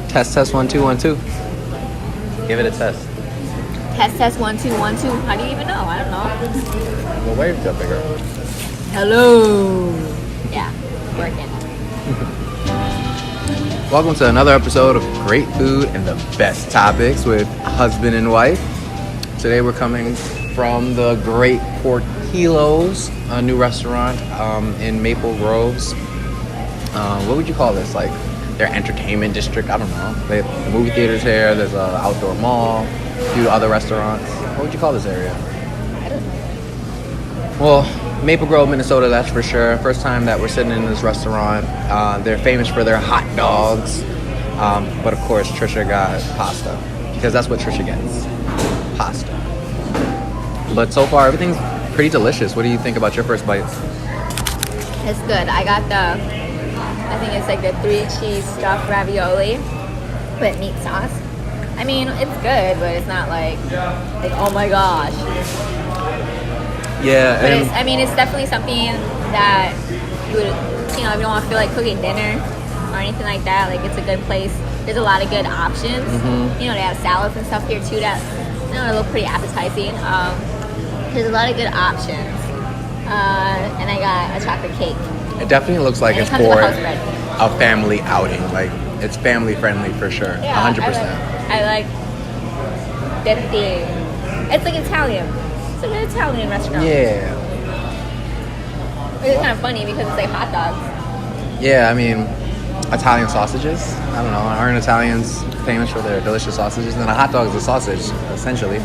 Test 1 2 1 2. Give it a test. Test 1 2 1 2. How do you even know? I don't know. Well, wave to bigger. Hello. Yeah, working. Welcome to another episode of Great Food and the Best Topics with husband and wife. Today we're coming from the great Portillo's, a new restaurant in Maple Groves. What would you call this? Like their entertainment district? I don't know. They have the movie theaters here. There's an outdoor mall. A few other restaurants. What would you call this area? I don't know. Well, Maple Grove, Minnesota, that's for sure. First time that we're sitting in this restaurant. They're famous for their hot dogs. But of course, Trisha got pasta. Because that's what Trisha gets. Pasta. But so far, everything's pretty delicious. What do you think about your first bites? It's good. I got I think it's like the 3-cheese stuffed ravioli with meat sauce. I mean, it's good, but it's not like oh my gosh. Yeah. But it's definitely something that you would, if you don't want to feel like cooking dinner or anything like that, like it's a good place. There's a lot of good options. Mm-hmm. They have salads and stuff here too that look pretty appetizing. There's a lot of good options. And I got a chocolate cake. It definitely looks like it's comes for with house bread. a family outing. Like, it's family friendly for sure. Yeah, 100%. I like the theme. It's like Italian. It's like an Italian restaurant. Yeah. It's kind of funny because it's like hot dogs. Yeah, I mean, Italian sausages. I don't know. Aren't Italians famous for their delicious sausages? And a hot dog is a sausage, essentially.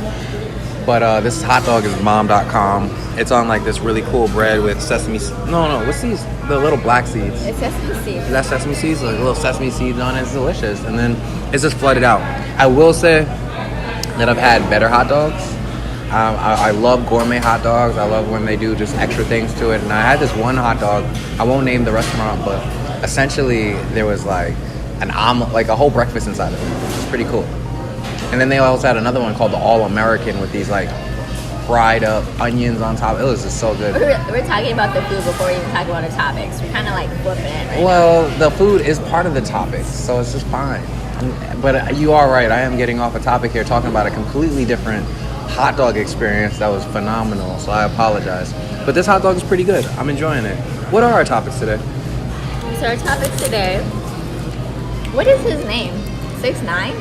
But this hot dog is mom.com. It's on like this really cool bread with sesame. No, what's these? The little black seeds. It's sesame seeds. Is that sesame seeds? Like little sesame seeds on it. It's delicious. And then it's just flooded out. I will say that I've had better hot dogs. I love gourmet hot dogs. I love when they do just extra things to it. And I had this one hot dog. I won't name the restaurant, but essentially there was like an omelet, like a whole breakfast inside of it. It was pretty cool. And then they also had another one called the All American with these like fried up onions on top. It was just so good. We're talking about the food before we even talk about the topics. We're kind of like flipping it right Well, the food is part of the topics, so it's just fine. But you are right. I am getting off a topic here talking about a completely different hot dog experience that was phenomenal, so I apologize. But this hot dog is pretty good. I'm enjoying it. What are our topics today? So our topics today, what is his name? 6ix9ine?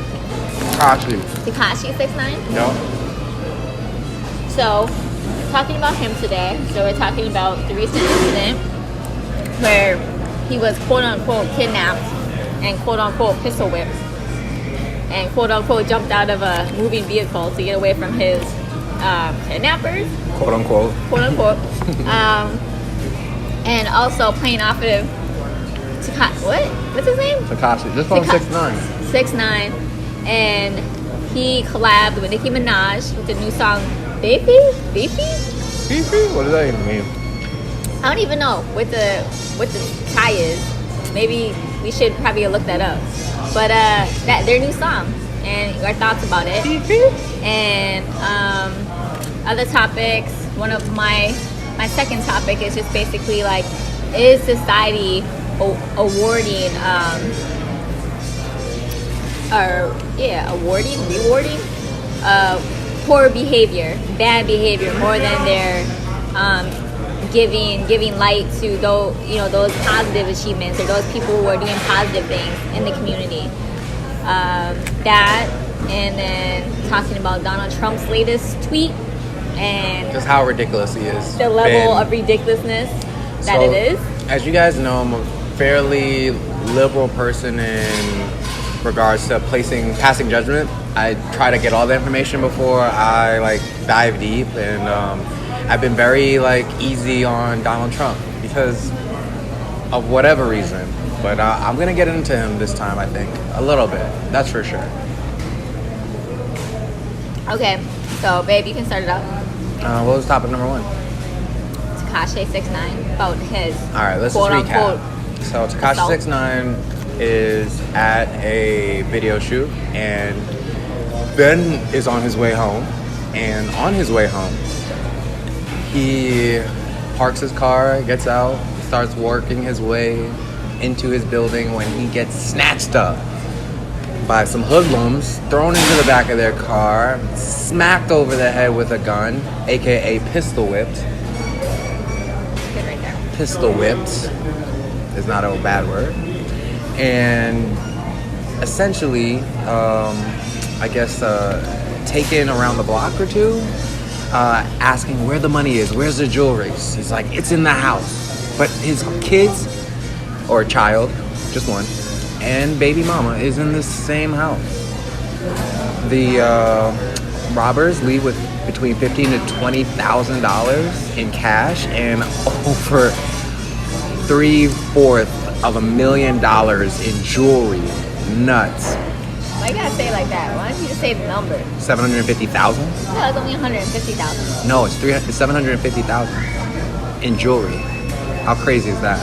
Tekashi 6ix9ine? No. So, talking about him today. So we're talking about the recent incident where he was quote-unquote kidnapped and quote-unquote pistol whipped and quote-unquote jumped out of a moving vehicle to get away from his kidnappers. Quote-unquote. Quote-unquote. And also playing off of Tekashi. What? What's his name? Tekashi. Just call him 6ix9ine. 6ix9ine. And he collabed with Nicki Minaj with the new song Fefe? Fefe? What does that even mean? I don't even know what the tie is. Maybe we should probably look that up. But that their new song and our thoughts about it. And other topics. One of my second topic is just basically like, is society awarding rewarding poor behavior, bad behavior more than they're giving light to those positive achievements or those people who are doing positive things in the community. That, and then talking about Donald Trump's latest tweet and just how ridiculous he is. The level of ridiculousness that it is. As you guys know, I'm a fairly liberal person in regards to passing judgment. I try to get all the information before I dive deep, and I've been very easy on Donald Trump because of whatever reason. But I'm gonna get into him this time. I think a little bit. That's for sure. Okay, so babe, you can start it out. What was topic number 1? Tekashi 6ix9ine about his. All right, let's just recap. So Tekashi 6ix9ine is at a video shoot, and Ben is on his way home. And on his way home, he parks his car, gets out, starts working his way into his building when he gets snatched up by some hoodlums, thrown into the back of their car, smacked over the head with a gun, aka pistol whipped. Good right there. Pistol whipped is not a bad word. And essentially, I guess, taken around the block or two, asking where the money is, where's the jewelry? He's like, it's in the house. But his kids, or child, just one, and baby mama is in the same house. The robbers leave with between $15,000 to $20,000 in cash and over $750,000 in jewelry. Nuts. Why you gotta say it like that? Why don't you just say the number? 750,000? No, it's only 150,000. No, it's 750,000 in jewelry. How crazy is that?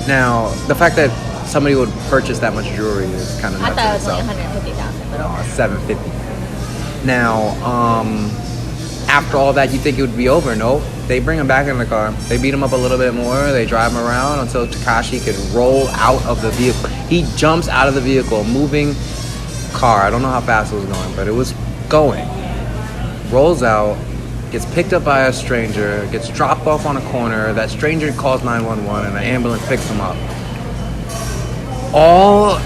Now, the fact that somebody would purchase that much jewelry is kind of I nuts thought in it was only itself. 150,000, but No, okay. it's 750. Now, after all that, you think it would be over? No, they bring him back in the car. They beat him up a little bit more. They drive him around until Tekashi could roll out of the vehicle. He jumps out of the vehicle, moving car. I don't know how fast it was going, but it was going. Rolls out, gets picked up by a stranger, gets dropped off on a corner. That stranger calls 911 and an ambulance picks him up. All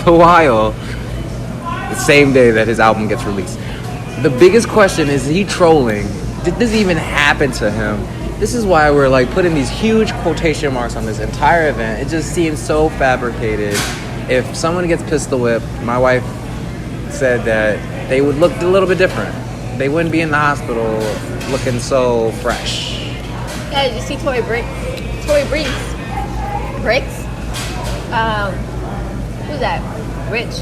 the while, the same day that his album gets released. The biggest question is he trolling? Did this even happen to him? This is why we're like putting these huge quotation marks on this entire event. It just seems so fabricated. If someone gets pistol whipped, my wife said that they would look a little bit different. They wouldn't be in the hospital looking so fresh. Yeah, did you see Tory Bricks? Who's that? Rich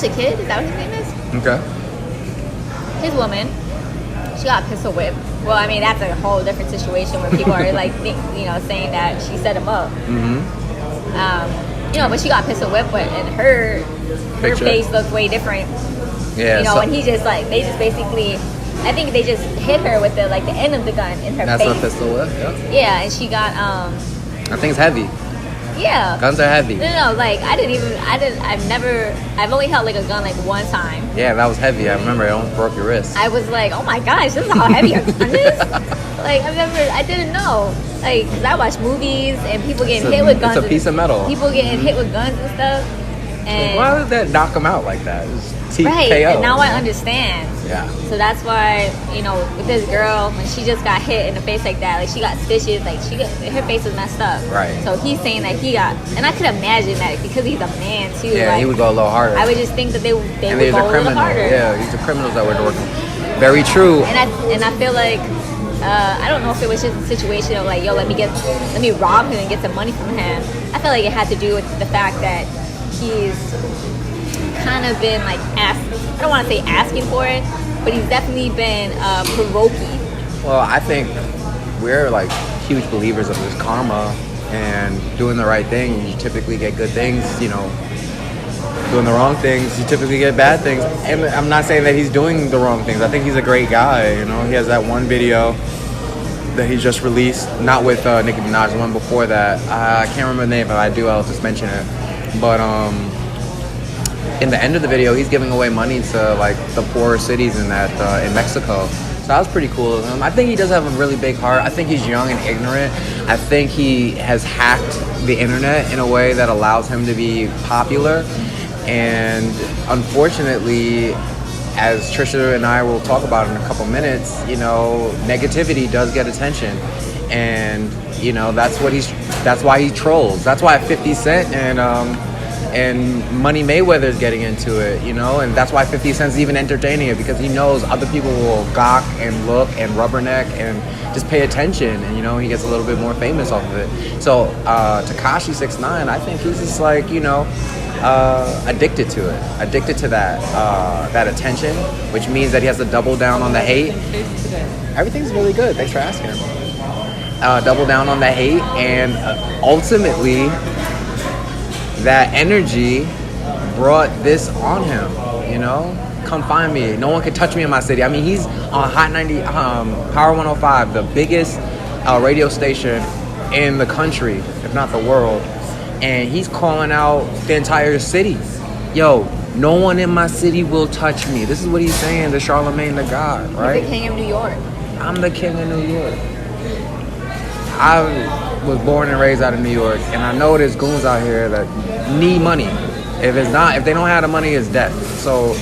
the Kid? Is that what his name is? Okay. His woman, she got pistol whipped. Well, I mean, that's a whole different situation where people are like, saying that she set him up. Mm-hmm. But she got pistol whipped, and her Picture. face looked way different. Yeah. And they just basically, I think they just hit her with the end of the gun in her That's face. a pistol whip. Yeah. Yeah, and she got I think it's heavy. yeah. Guns are heavy. No, I've only held a gun one time. Yeah, that was heavy. I remember it almost broke your wrist. I was like, oh my gosh, this is how heavy a gun is? I didn't know. Because I watch movies and people getting hit with guns. It's a piece of metal. People getting hit with guns and stuff. And Why did that knock him out like that? It was right, TKO. and now I understand. Yeah. So that's why, with this girl, when she just got hit in the face like that, she got stitches, her face was messed up. Right. So he's saying that he got, and I could imagine that because he's a man too. Yeah, he would go a little harder. I would just think that they would and go he's a little harder. Yeah, these are criminals that we're working. Very true. And I feel like I don't know if it was just a situation of let me rob him and get some money from him. I feel like it had to do with the fact that he's kind of been I don't want to say asking for it, but he's definitely been provoking. Well, I think we're huge believers of this karma and doing the right thing. You typically get good things, doing the wrong things, you typically get bad things. And I'm not saying that he's doing the wrong things. I think he's a great guy. He has that one video that he just released, not with Nicki Minaj, the one before that. I can't remember the name, but I'll just mention it. But in the end of the video, he's giving away money to the poorer cities in Mexico. So that was pretty cool of him. I think he does have a really big heart. I think he's young and ignorant. I think he has hacked the internet in a way that allows him to be popular. And unfortunately, as Trisha and I will talk about in a couple minutes, negativity does get attention. And, that's why he trolls. That's why 50 Cent and Money Mayweather's getting into it, and that's why 50 Cent's even entertaining it, because he knows other people will gawk and look and rubberneck and just pay attention, and he gets a little bit more famous off of it. So Tekashi 6ix9ine, I think he's just addicted to it, addicted to that attention, which means that he has to double down on the hate. Everything's really good. Thanks for asking. Double down on the hate, and ultimately, that energy brought this on him, Come find me. No one can touch me in my city. I mean, he's on Hot 90, Power 105, the biggest radio station in the country, if not the world. And he's calling out the entire city. yo, no one in my city will touch me. This is what he's saying to Charlemagne the God, right? You're the king of New York. I'm the king of New York. I was born and raised out of New York, and I know there's goons out here that need money. If they don't have the money, it's death. So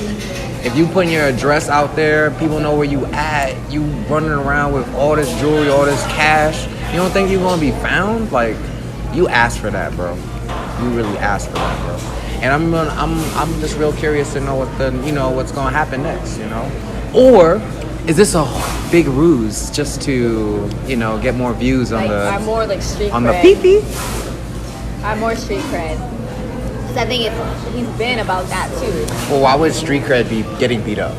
if you putting your address out there, people know where you at. You running around with all this jewelry, all this cash. You don't think you're gonna be found? Like, you asked for that, bro. You really asked for that, bro. And I'm just real curious to know what's gonna happen next, you know? Or is this a big ruse just to, get more views on I'm more like street on cred. the Fefe? I'm more street cred. Because I think he's been about that too. Well, why would street cred be getting beat up?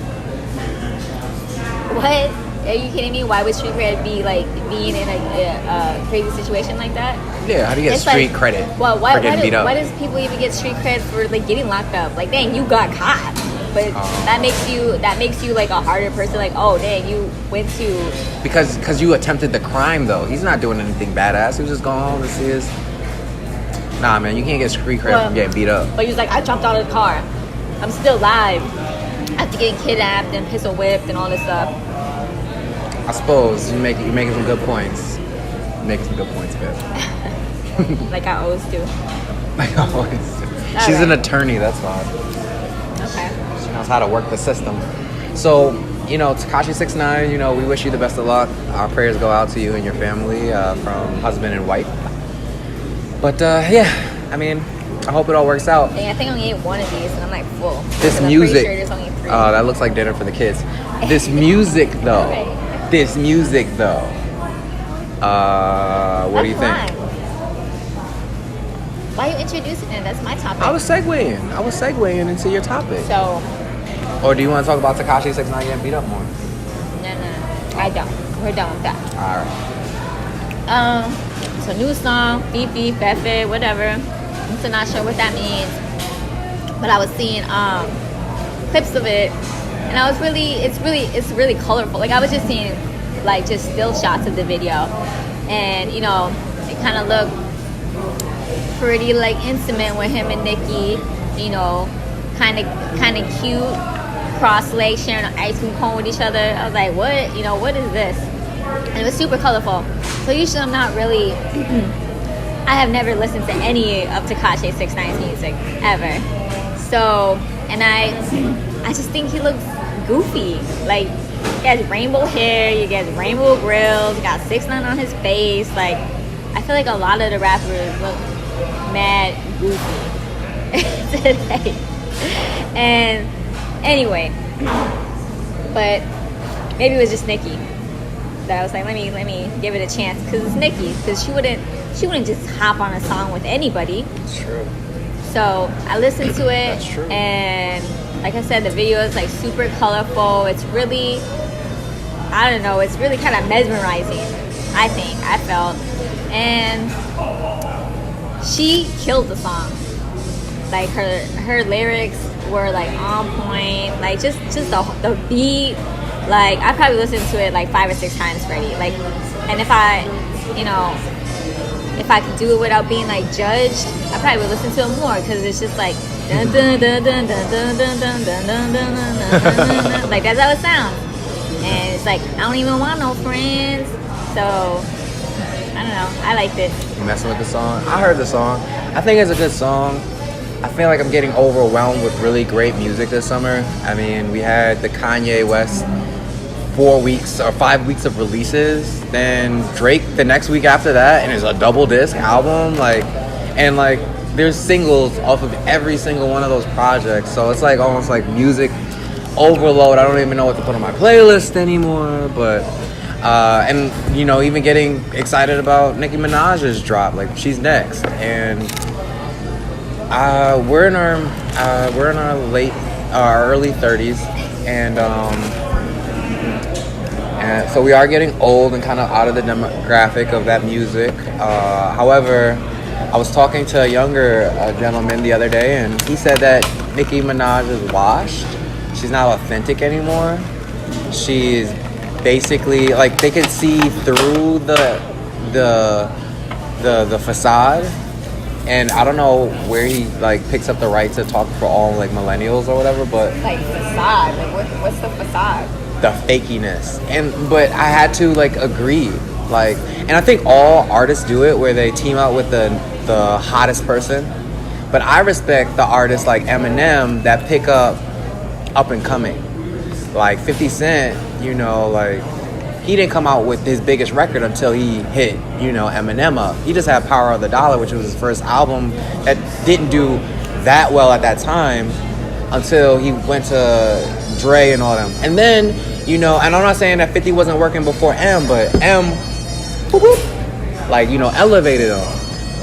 What? Are you kidding me? Why would street cred be like being in a crazy situation like that? Yeah, how do you get street credit Well, for getting beat up? why does people even get street cred for like getting locked up? Like, dang, you got caught. But that makes you like a harder person. Like, oh, dang, you went to... Because you attempted the crime, though. He's not doing anything badass. He was just going home to see his... Nah, man, you can't get street cred from getting beat up. But he was like, I jumped out of the car. I'm still alive. After getting kidnapped and pistol whipped and all this stuff. I suppose you're making some good points. You're making some good points, babe. Like I always do. Like I always do. She's an attorney, that's why. Okay. She knows how to work the system. So, Tekashi 6ix9ine, we wish you the best of luck. Our prayers go out to you and your family from husband and wife. But, yeah, I mean, I hope it all works out. Dang, I think I only ate one of these and I'm like full. This I'm music, pretty sure there's only 3. that looks like dinner for the kids. This music, though. This music, though. What do you think? Why are you introducing it? That's my topic. I was segueing into your topic. So. Or do you want to talk about Tekashi 6ix9ine getting beat up more? No. I don't. We're done with that. All right. So new song, Fefe, Fefe, whatever. I'm still not sure what that means. But I was seeing clips of it, and I was it's really colorful. Like I was just seeing like just still shots of the video, and it kind of looked pretty like intimate with him and Nicki. Kind of cute, cross legs sharing an ice cream cone with each other. I was like, what? What is this? And it was super colorful. So usually I'm not really. I have never listened to any of Tekashi 6ix9ine's music ever. So, and I just think he looks goofy. Like, he has rainbow hair, he has rainbow grills, he got 6ix9ine on his face. Like, I feel like a lot of the rappers look mad goofy today. And anyway, but maybe it was just Nicki that I was like, let me give it a chance because it's Nicki. Because she wouldn't just hop on a song with anybody. It's true. So I listened to it. That's true. And like I said, the video is like super colorful. It's really, I don't know, it's really kind of mesmerizing, I felt. And she killed the song. Like her lyrics were like on point. Like just the beat. Like I probably listened to it like 5 or 6 times already. Like, and if I could do it without being like judged, I probably would listen to it more because it's just like dun dun dun dun dun dun dun dun dun dun dun dun. Like that's how it sounds. And it's like I don't even want no friends. So I don't know. I liked it. You messing with the song? I heard the song. I think it's a good song. I feel like I'm getting overwhelmed with really great music this summer. I mean, we had the Kanye West 4 weeks or 5 weeks of releases. Then Drake the next week after that, and it's a double disc album. And there's singles off of every single one of those projects. So it's like almost like music overload. I don't even know what to put on my playlist anymore. But and even getting excited about Nicki Minaj's drop. Like she's next, and we're in our early 30s, and so we are getting old and kind of out of the demographic of that music. However, I was talking to a younger gentleman the other day, and he said that Nicki Minaj is washed. She's not authentic anymore. She's basically like they can see through the facade And I don't know where he like picks up the right to talk for all like millennials or whatever, but Like facade. Like what's the facade? the fakiness. But I had to like agree. Like, and I think all artists do it where they team up with the hottest person. But I respect the artists like Eminem that pick up and coming. Like 50 Cent, you know, like he didn't come out with his biggest record until he hit, you know, Eminem up. He just had Power of the Dollar, which was his first album that didn't do that well at that time until he went to Dre and all them. And then, you know, and I'm not saying that 50 wasn't working before M, but M, whoop, whoop, like, you know, elevated him.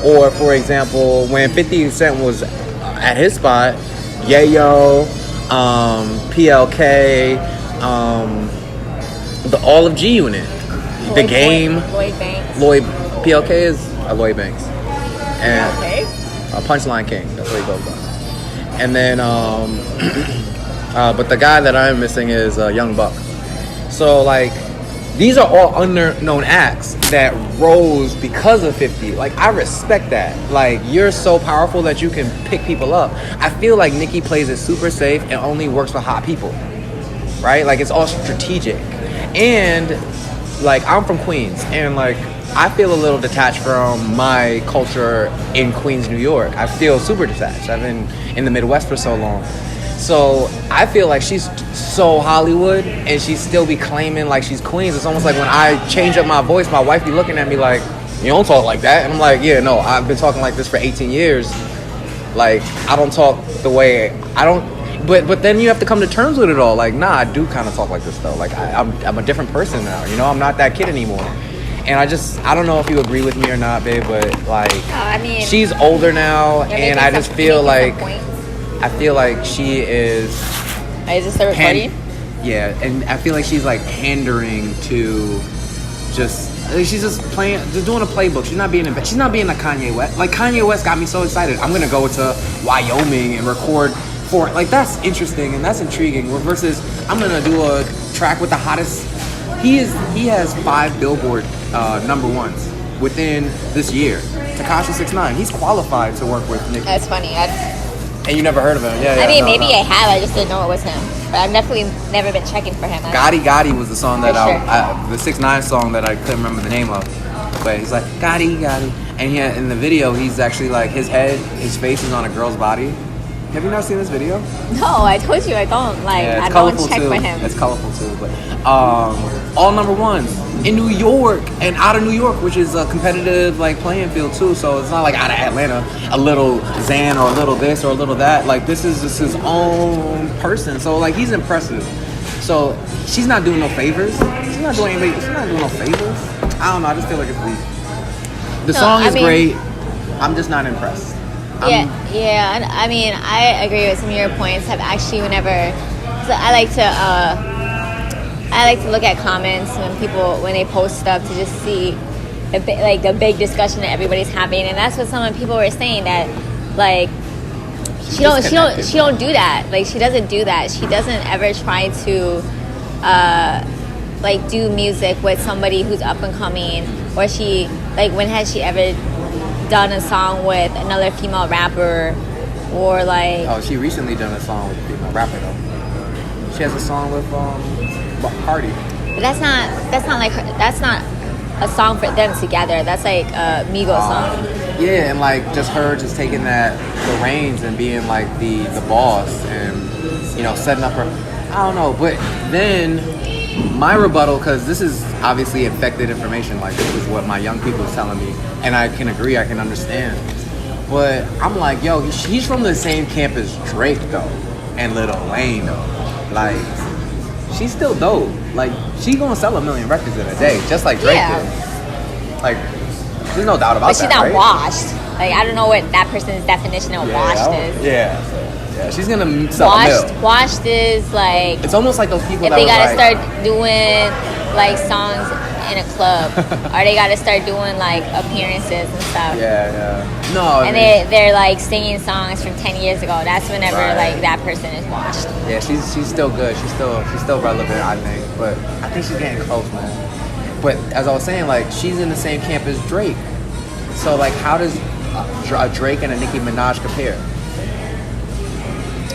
Or, for example, when 50 Cent was at his spot, Yayo, PLK, the all of G Unit, the game, Lloyd Banks. PLK is Lloyd Banks, and Okay. Punchline King. That's what he goes by. And then, but the guy that I'm missing is Young Buck. So like, these are all unknown acts that rose because of 50. Like, I respect that. Like, you're so powerful that you can pick people up. I feel like Nicki plays it super safe and only works with hot people, right? Like, it's all strategic. And like, I'm from Queens, and like, I feel a little detached from my culture in Queens, New York. I feel super detached. I've been in the Midwest for so long. So I feel like she's so Hollywood, and she still be claiming like she's Queens. It's almost like when I change up my voice, my wife be looking at me like, you don't talk like that. And I'm like, yeah, no, I've been talking like this for 18 years. Like, I don't talk the way, I don't, but then you have to come to terms with it all. Like, nah, I do kind of talk like this though. Like, I'm a different person now, you know? I'm not that kid anymore. And I don't know if you agree with me or not, babe, but like, I mean, she's older now, and I just feel like, points. I feel like she is. Is this the recording? Yeah, and I feel like she's like pandering to she's just playing, just doing a playbook. She's not being a Kanye West. Like, Kanye West got me so excited. I'm gonna go to Wyoming and record for it. Like, that's interesting and that's intriguing. Versus, I'm gonna do a track with the hottest. He has 5 Billboard number ones within this year. Tekashi 6ix9ine. He's qualified to work with Nicki. That's funny. And you never heard of him? Yeah. I mean, no, maybe no. I have. I just didn't know it was him. But I've definitely never been checking for him. Gotti Gotti was the song that For the 6ix9ine song that I couldn't remember the name of. But he's like, Gotti Gotti. And in the video, he's actually like, his face is on a girl's body. Have you not seen this video? No, I told you I don't. Like, Yeah, I don't check too. for him. It's colorful too. But all number ones in New York and out of New York, which is a competitive like playing field too. So it's not like out of Atlanta, a little Zan or a little this or a little that. Like, this is just his own person. So like, he's impressive. So she's not doing no favors. She's not doing no favors. I don't know. I just feel like it's weak. The song is great. I'm just not impressed. Yeah. I mean, I agree with some of your points. I've actually so I like to look at comments when they post stuff to just see the big discussion that everybody's having, and that's what some of the people were saying, that like she don't do that. Like, she doesn't do that. She doesn't ever try to like do music with somebody who's up and coming, or when has she ever done a song with another female rapper, or like... Oh, she recently done a song with a female rapper though. She has a song with Cardi. But that's not a song for them together. That's like a Migos song. Yeah, and like just taking the reins and being like the boss, and you know, setting up her. I don't know, but then my rebuttal, because this is obviously infected information. Like, this is what my young people is telling me, and I can agree, I can understand. But I'm like, yo, he's from the same camp as Drake though, and Lil Wayne though. Like, she's still dope. Like, she's gonna sell 1 million records in a day, just like Drake did. Like, there's no doubt about that. But she's not right? washed. Like, I don't know what that person's definition of washed is. Yeah, she's gonna sell a mill. Washed is like, it's almost like those people if that they gotta like, start doing like songs in a club, or they gotta start doing like appearances and stuff. Yeah. No. And they're like singing songs from 10 years ago. That's whenever like that person is washed. Yeah, she's still good. She's still relevant, I think. But I think she's getting close, man. But as I was saying, like, she's in the same camp as Drake. So like, how does a Drake and a Nicki Minaj compare?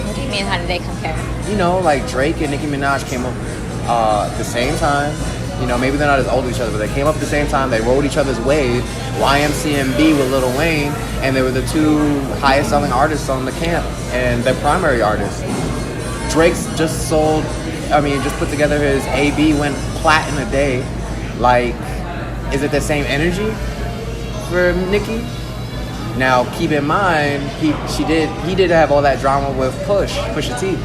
What do you mean? How did they compare? You know, like Drake and Nicki Minaj came up at the same time. You know, maybe they're not as old as each other, but they came up at the same time. They rode each other's wave. YMCMB with Lil Wayne, and they were the two highest selling artists on the camp and their primary artists. Drake's just just put together his AB, went plat in a day. Like, is it the same energy for Nicki? Now, keep in mind, he did have all that drama with Pusha T.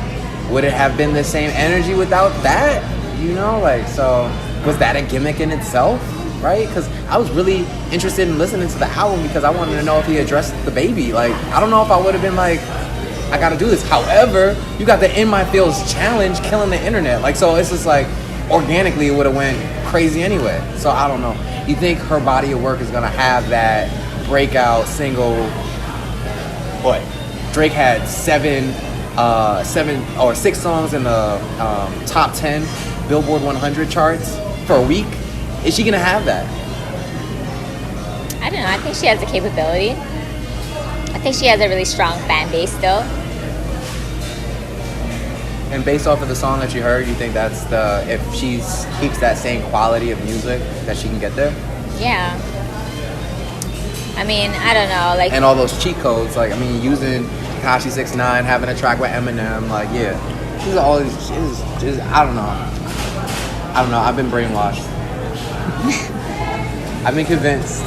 Would it have been the same energy without that? You know, like, so was that a gimmick in itself, right? Because I was really interested in listening to the album because I wanted to know if he addressed the baby. Like, I don't know if I would have been like, I gotta do this. However, you got the In My Fields challenge killing the internet. Like, so it's just like, organically it would have went crazy anyway. So I don't know. You think her body of work is gonna have that breakout single? What? Drake had 7 or 6 songs in the top 10 Billboard 100 charts for a week. Is she gonna have that? I don't know. I think she has the capability. I think she has a really strong fan base still. And based off of the song that you heard, you think that's if she keeps that same quality of music, that she can get there? Yeah. I mean, I don't know. Like, and all those cheat codes, like, I mean, using Tekashi 6ix9ine, having a track with Eminem, like, yeah. These are all these, I don't know. I've been brainwashed. I've been convinced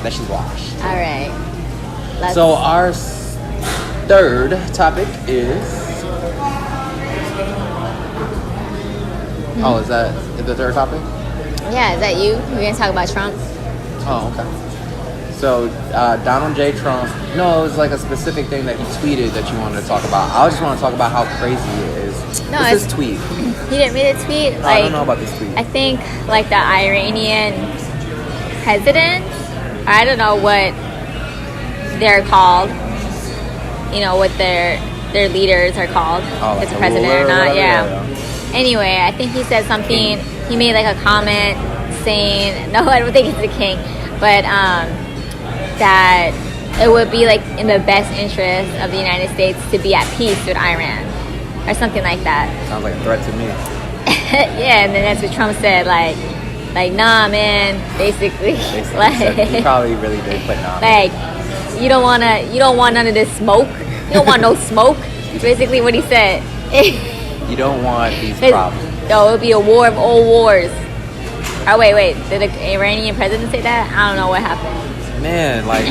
that she's washed. All right. So our third topic is... Oh, is that the third topic? Yeah, is that you? We're going to talk about Trump? Oh, okay. So, Donald J. Trump... No, it was like a specific thing that he tweeted that you wanted to talk about. I just want to talk about how crazy it is. No, it's this tweet. You didn't read the tweet? No, I don't know about this tweet. I think, like, the Iranian president, I don't know what they're called. You know, what their leaders are called. Oh, like if it's president or not, yeah. Anyway, I think he said something, he made like a comment saying, no, I don't think it's the king, but that it would be like in the best interest of the United States to be at peace with Iran, or something like that. Sounds like a threat to me. Yeah, and then that's what Trump said, like nah, man, basically like, he probably really did put nah. Like, you don't want none of this smoke. You don't want no smoke. Basically what he said. You don't want these problems. No, it would be a war of all wars. Oh, wait. Did the Iranian president say that? I don't know what happened. Man, like,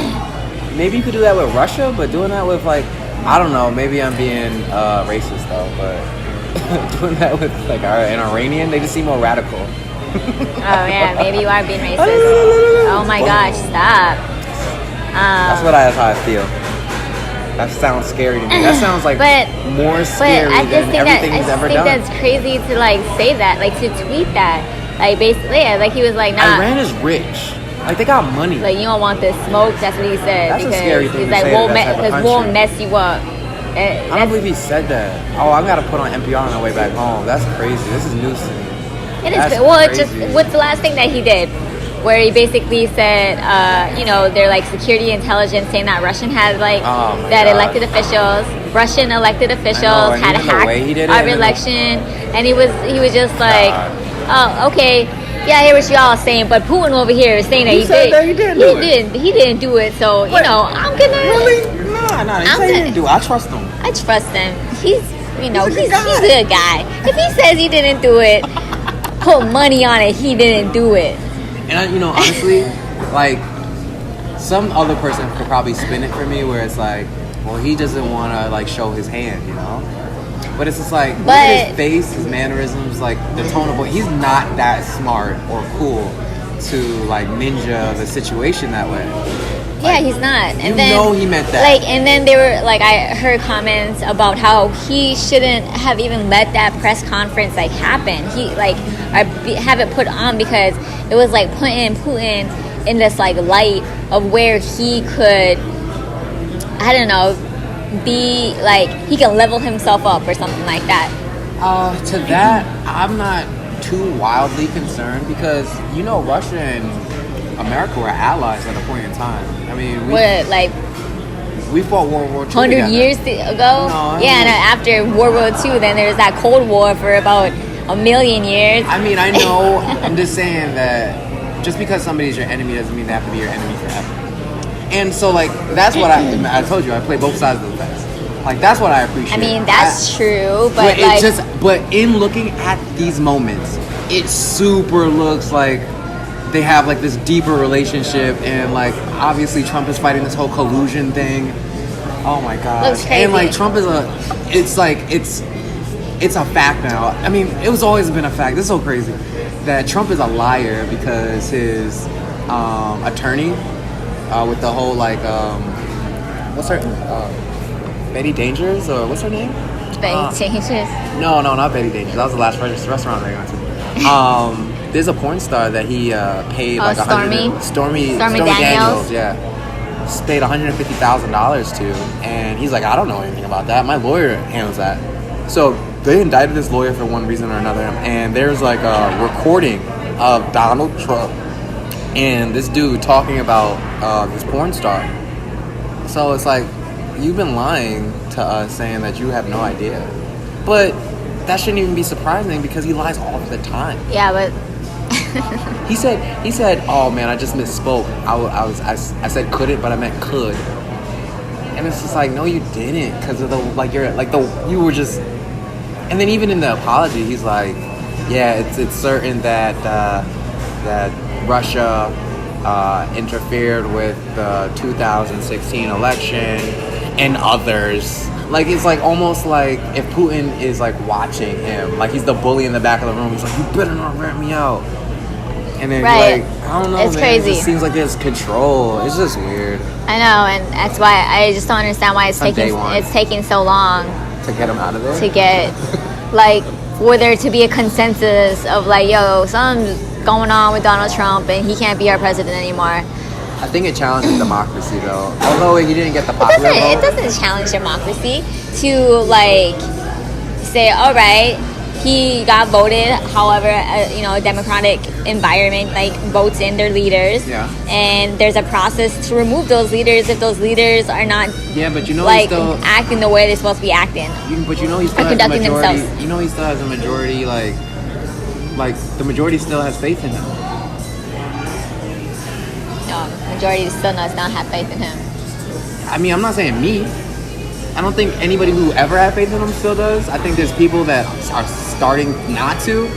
maybe you could do that with Russia, but doing that with, like, I don't know, maybe I'm being racist, though, but doing that with, like, an Iranian, they just seem more radical. Oh, yeah, maybe you are being racist. Oh, my gosh, stop. That's how I feel. That sounds scary to me. That sounds like more scary than everything he's ever done. I think that's crazy to like say that, like to tweet that. Like basically, yeah, like he was like, nah. Iran is rich. Like they got money. Like you don't want this smoke. That's what he said. That's a scary thing to say. Because we'll mess you up. I don't believe he said that. Oh, I gotta put on NPR on the way back home. That's crazy. This is news to me. It is. Well, it's just what's the last thing that he did? Where he basically said, they're like security intelligence saying that Russian had like elected officials, Russian elected officials had hacked our election, and he was just like, oh, okay, yeah, I hear what y'all saying, but Putin over here is saying that he didn't do it, so you know I'm gonna really nah, he said he didn't do it. I trust him. I trust him. He's a good guy. If he says he didn't do it, put money on it. He didn't do it. And honestly, like, some other person could probably spin it for me where it's like, well, he doesn't want to, like, show his hand, you know? But it's just like, look at his face, his mannerisms, like, the tone of voice. He's not that smart or cool to, like, ninja the situation that way. Yeah, he's not. And then he meant that. Like, and then they were, like, I heard comments about how he shouldn't have even let that press conference, like, happen. He, like, have it put on because it was, like, putting Putin in this, like, light of where he could, I don't know, be, like, he can level himself up or something like that. To that, I'm not too wildly concerned because, Russia and America were allies at a point in time. I mean, What, like we fought World War II 100 together. years ago? No, Yeah, and after World War II, then there's that Cold War for about a million years. I mean, I know. I'm just saying that just because somebody's your enemy doesn't mean they have to be your enemy forever. And so, like, that's what I told you. I play both sides of the fence. Like, that's what I appreciate. I mean, that's true, but it like, but in looking at these moments, it super looks like they have like this deeper relationship, and like obviously Trump is fighting this whole collusion thing. Oh my god! Looks crazy. And like Trump is it's a fact now. I mean, it was always been a fact. This is so crazy that Trump is a liar because his attorney with the whole like what's her Betty Dangers, or what's her name? Betty Dangers. No, not Betty Dangers. That was the last restaurant I went to. There's a porn star that he paid like Stormy Daniels. Yeah, paid $150,000 to, and he's like, I don't know anything about that. My lawyer handles that. So they indicted this lawyer for one reason or another, and there's like a recording of Donald Trump and this dude talking about this porn star. So it's like, you've been lying to us saying that you have no idea, but that shouldn't even be surprising because he lies all the time. Yeah, but he said, oh man, I just misspoke. I said couldn't, but I meant could. And it's just like, no, you didn't, because of you were just. And then even in the apology, he's like, yeah, it's certain that that Russia interfered with the 2016 election and others. Like, it's like almost like if Putin is like watching him, like he's the bully in the back of the room. He's like, you better not rat me out. And then right. like, I don't know, it's man. crazy. It just seems like there's control. It's just weird. I know, and that's why I just don't understand why it's taking so long to get him out of there. To get like for there to be a consensus of like, yo, something's going on with Donald Trump and he can't be our president anymore. I think it challenges democracy, though. Although he didn't get the popular vote. It doesn't challenge democracy to, like, say, all right, he got voted, however, a democratic environment, like, votes in their leaders. Yeah. And there's a process to remove those leaders if those leaders are not, like, acting the way they're supposed to be acting. But he still has a majority. He still has a majority, like, the majority still has faith in him. No, majority still does not have faith in him. I mean, I'm not saying me. I don't think anybody who ever had faith in him still does. I think there's people that are starting not to.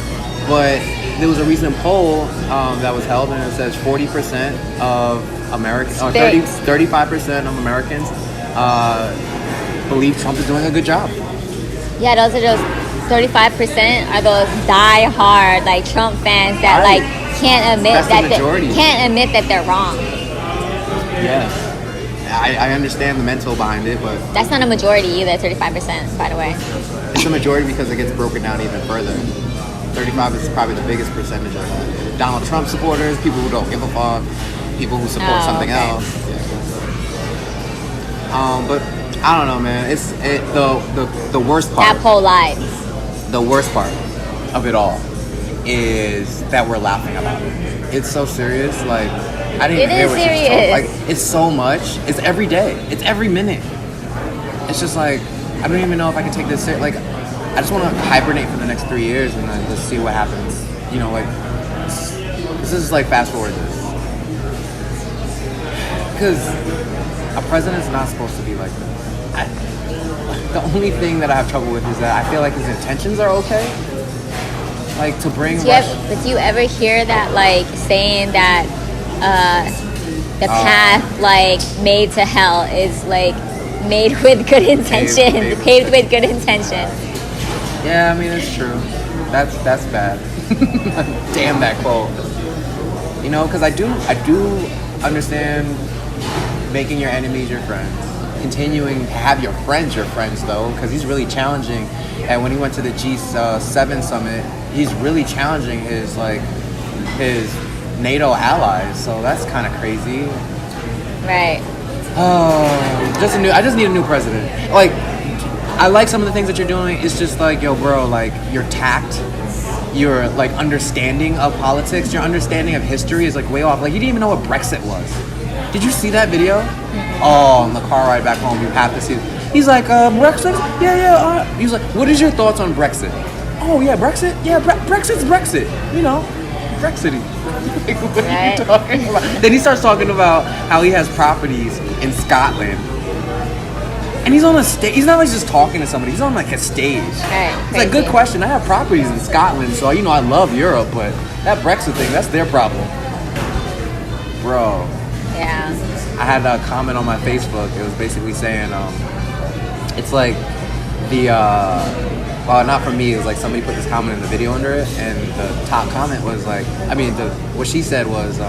But there was a recent poll that was held, and it says 40% of Americans, 35% of Americans believe Trump is doing a good job. Yeah, those are just 35% are those die-hard like Trump fans that like can't admit that they're wrong. Yeah. I understand the mental behind it, but that's not a majority either. 35%, by the way. It's a majority because it gets broken down even further. 35 is probably the biggest percentage of that. Donald Trump supporters, people who don't give a fuck, people who support something else. Yeah. But I don't know, man. It's the worst part. That poll lied. The worst part of it all is that we're laughing about it. It's so serious. Like, I didn't even hear what she was talking. Like, it's so much. It's every day. It's every minute. It's just like, I don't even know if I can take this serious. Like, I just want to hibernate for the next 3 years and then just see what happens. You know, like, this is like fast forward this. Because a president's not supposed to be like this. The only thing that I have trouble with is that I feel like his intentions are okay. Like, to bring But do you ever hear that, like, saying that the path, like, made to hell is, like, made with good intention. Paved with good intention. Yeah, I mean, it's true. That's bad. Damn that quote. You know, because I do understand making your enemies your friends. Continuing to have your friends though, because he's really challenging. And when he went to the G7 summit, he's really challenging his NATO allies. So that's kind of crazy. Right. I just need a new president. Like, I like some of the things that you're doing. It's just like, yo, bro, like, your tact your like understanding of politics, your understanding of history is like way off. Like you didn't even know what Brexit was. Did you see that video? Oh, on the car ride back home, you have to see it. He's like, Brexit? Yeah. He's like, what is your thoughts on Brexit? Oh yeah, Brexit? Yeah, Brexit's Brexit. You know, Brexity. Like, what are you talking about? Then he starts talking about how he has properties in Scotland. And he's on a stage. He's not like just talking to somebody. He's on like a stage. It's like, good question. I have properties in Scotland, so you know I love Europe, but that Brexit thing, that's their problem. Bro. Yeah. I had a comment on my Facebook. It was basically saying, it's like the, well, not from me. It was like somebody put this comment in the video under it, and the top comment was like, what she said was,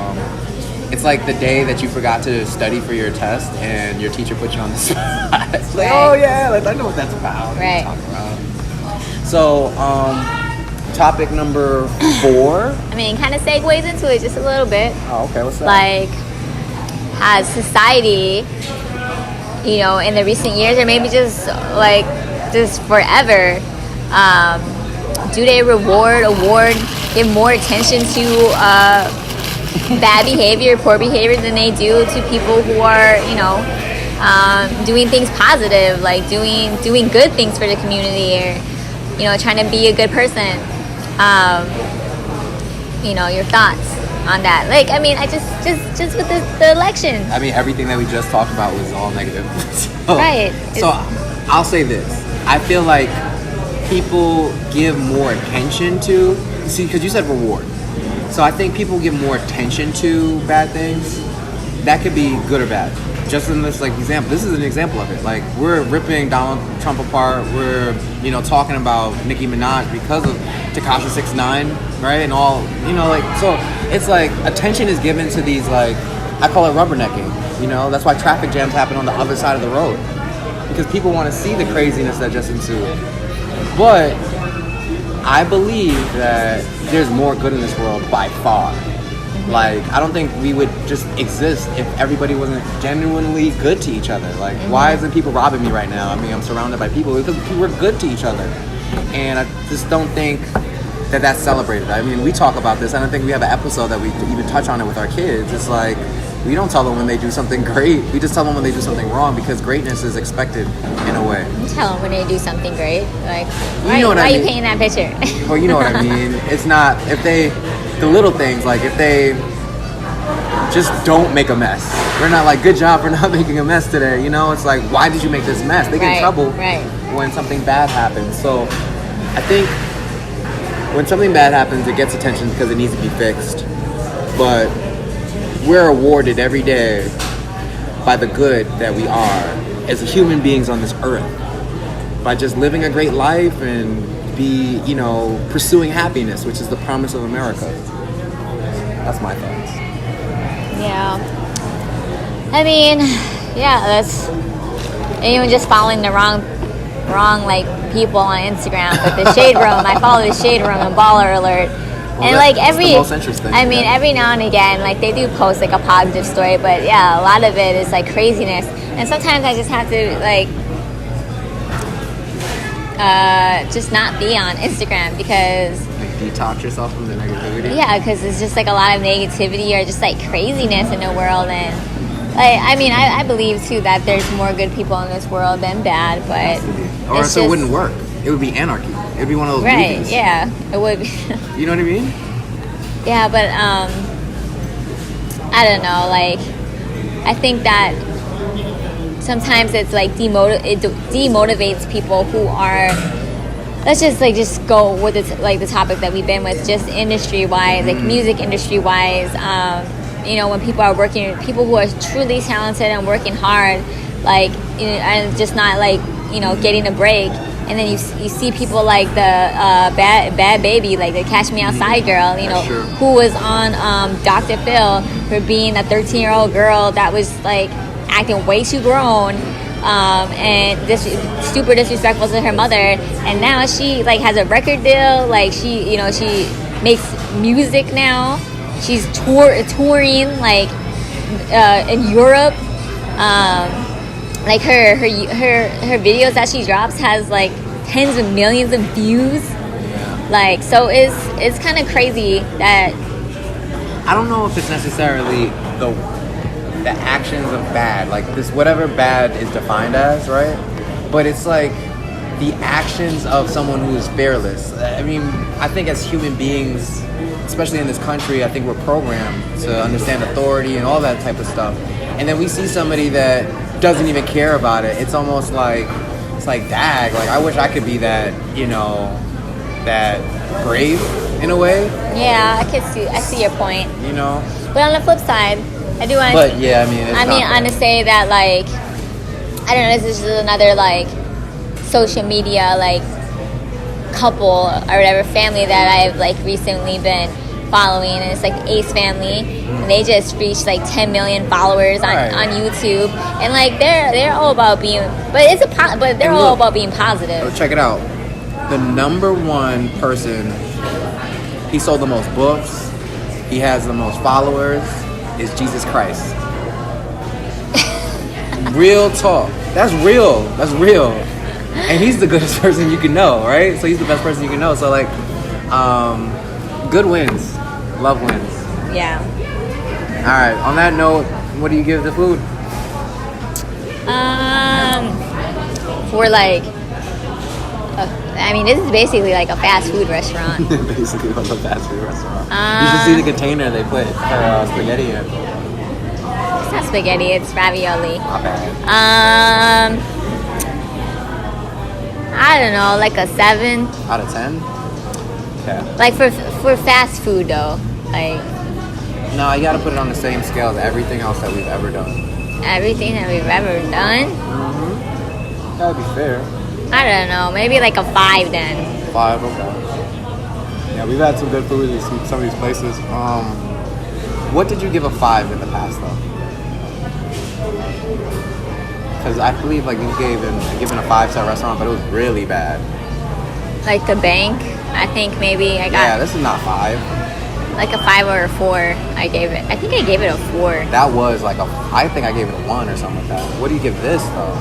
it's like the day that you forgot to study for your test and your teacher put you on the spot. It's like, oh yeah, like I know what that's about. Right. What you're talking about. So, topic number 4. I mean, kind of segues into it just a little bit. Oh, okay. What's that? Like, as society, you know, in the recent years, or maybe just forever, do they award, give more attention to bad behavior, poor behavior than they do to people who are, you know, doing things positive, like doing good things for the community, or, you know, trying to be a good person. You know, your thoughts on that? Like, I mean, I just with the election. I mean, everything that we just talked about was all negative. Right. So I'll say this. I feel like people give more attention to, see, because you said reward. So I think people give more attention to bad things. That could be good or bad. Just in this like example, this is an example of it. Like, we're ripping Donald Trump apart. We're, you know, talking about Nicki Minaj because of Tekashi 6ix9ine, right? And all, you know, like, so it's like attention is given to these, like, I call it rubbernecking. You know, that's why traffic jams happen on the other side of the road, because people want to see the craziness that just ensued. But I believe that there's more good in this world by far. Like, I don't think we would just exist if everybody wasn't genuinely good to each other. Like, why isn't people robbing me right now? I mean, I'm surrounded by people because we're good to each other. And I just don't think that that's celebrated. I mean, we talk about this. I don't think we have an episode that we even touch on it with our kids. It's like, we don't tell them when they do something great. We just tell them when they do something wrong, because greatness is expected in a way. You tell them when they do something great. Like, why are you painting that picture? Well, you know what I mean. It's not, if they, the little things, like if they just don't make a mess. We're not like, good job for not making a mess today. You know, it's like, why did you make this mess? They get in trouble when something bad happens. So I think when something bad happens, it gets attention because it needs to be fixed. But we're awarded every day by the good that we are as human beings on this earth, by just living a great life and be, you know, pursuing happiness, which is the promise of America. That's my thoughts. Yeah. I mean, yeah, that's, anyone just following the wrong like people on Instagram. But the Shade Room, I follow the Shade Room and Baller Alert. Well, and like every, the most interesting. I mean, every now and again, like they do post like a positive story, but yeah, a lot of it is like craziness. And sometimes I just have to like just not be on Instagram, because like detox yourself from the negativity. Yeah, because it's just like a lot of negativity or just like craziness in the world. And like, I mean, I believe too that there's more good people in this world than bad, but or so it wouldn't work. It would be anarchy. It would be one of those movies. Yeah, it would be. You know what I mean? Yeah, but I don't know. Like, I think that sometimes it's like it demotivates people who are. Let's just go with the topic that we've been with, just industry wise, like music industry wise. You know, when people are working, people who are truly talented and working hard, like, you know, and just not like, you know, getting a break. And then you see people like the bad baby, like the Catch Me Outside girl, you know, who was on Dr. Phil for being a 13-year-old girl that was like acting way too grown, and super disrespectful to her mother. And now she like has a record deal, like she, you know, she makes music now. She's touring like in Europe. Like her videos that she drops has like tens of millions of views. Like, so it's kind of crazy that I don't know if it's necessarily the actions of bad, like this whatever bad is defined as, right? But it's like the actions of someone who is fearless. I mean, I think as human beings, especially in this country, I think we're programmed to understand authority and all that type of stuff. And then we see somebody that doesn't even care about it. It's almost like, it's like, dag, like I wish I could be that, you know, that brave in a way. yeah, I see your point. You know? But on the flip side, I do want to. But yeah, I mean, it's I want to say that, like, I don't know, this is just another like social media like couple or whatever family that I've like recently been following, and it's like Ace Family, and they just reached like 10 million followers on YouTube, and like they're all about being, but they're all about being positive. Check it out. The number one person, he sold the most books, he has the most followers, is Jesus Christ. Real talk. That's real. That's real. And he's the goodest person you can know, right? So he's the best person you can know. So like, good wins. Love wins. Yeah. All right. On that note, what do you give the food? For like, I mean, this is basically like a fast food restaurant. Basically, like a fast food restaurant. You should see the container they put her spaghetti in. It's not spaghetti, it's ravioli. Not bad. I don't know, like a 7 out of 10. Okay. Like for fast food though, like. No, you gotta put it on the same scale as everything else that we've ever done. Everything that we've ever done. That'd be fair. I don't know, maybe like a 5 then. 5, okay. Yeah, we've had some good food in some of these places. What did you give a 5 in the past though? Because I believe like you given a 5-star restaurant, but it was really bad. Like the bank, I think maybe I got. Yeah, this is not 5. Like a 5 or a 4. I think I gave it a 4. That was like I think I gave it a 1 or something like that. What do you give this though?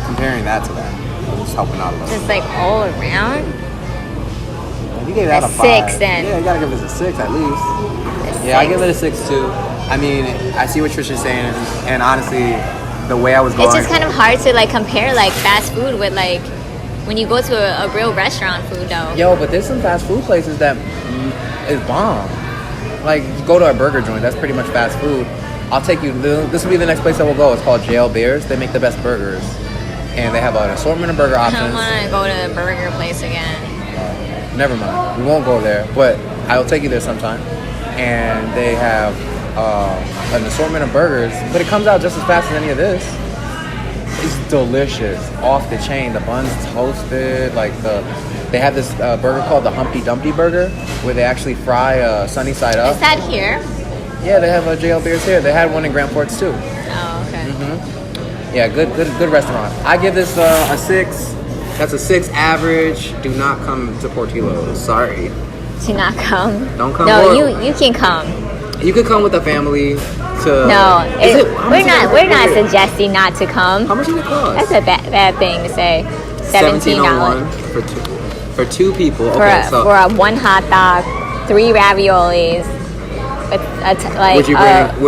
Comparing that to that. Just helping out a little. Just like all around. You gave that a 6 then. Yeah, you gotta give this a 6 at least. Yeah, I give it a 6 too. I mean, I see what Trisha's saying, and honestly, the way I was going. It's just kind of hard to like compare like fast food with like when you go to a real restaurant food though. Yo, but there's some fast food places that is bomb. Like go to a burger joint. That's pretty much fast food. I'll take you. This will be the next place that we'll go. It's called JL Beers. They make the best burgers, and they have an assortment of burger options. I don't want to go to the burger place again. Never mind. We won't go there, but I'll take you there sometime. And they have an assortment of burgers, but it comes out just as fast as any of this. It's delicious, off the chain. The bun's toasted. Like they have this burger called the Humpty Dumpty burger, where they actually fry sunny side up. Is that here? Yeah, they have a JL Beers here. They had one in Grand Forks too. Oh, okay. Yeah, good restaurant. I give this a 6. That's a 6 average. Do not come to Portillo. Sorry. Do not come. Don't come. No, you can come. You could come with a family to. No, we're not it? suggesting not to come. How much does it cost? That's a bad thing to say. $17 for 2 people. For Okay, so a 1 hot dog, 3 raviolis, a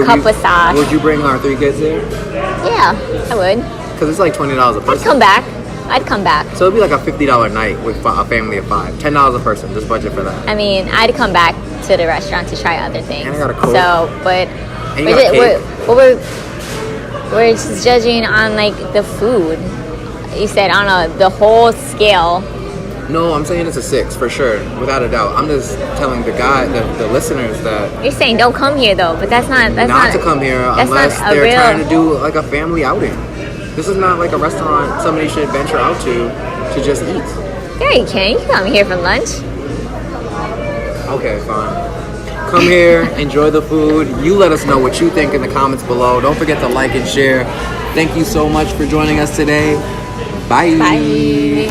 cup of sauce. Would you bring our 3 kids there? Yeah, I would. Because it's like $20 a person. I'd come back. So it'd be like a $50 night with a family of 5. $10 a person. Just budget for that. I mean, I'd come back to the restaurant to try other things. And I got a Coke. So, but we're just judging on like the food. You said on the whole scale. No, I'm saying it's a 6 for sure, without a doubt. I'm just telling the listeners that you're saying don't come here though, but that's not to come here unless they're trying to do like a family outing. This is not like a restaurant somebody should venture out to just eat. Yeah, you can. You can come here for lunch. Okay, fine. Come here, enjoy the food. You let us know what you think in the comments below. Don't forget to like and share. Thank you so much for joining us today. Bye. Bye.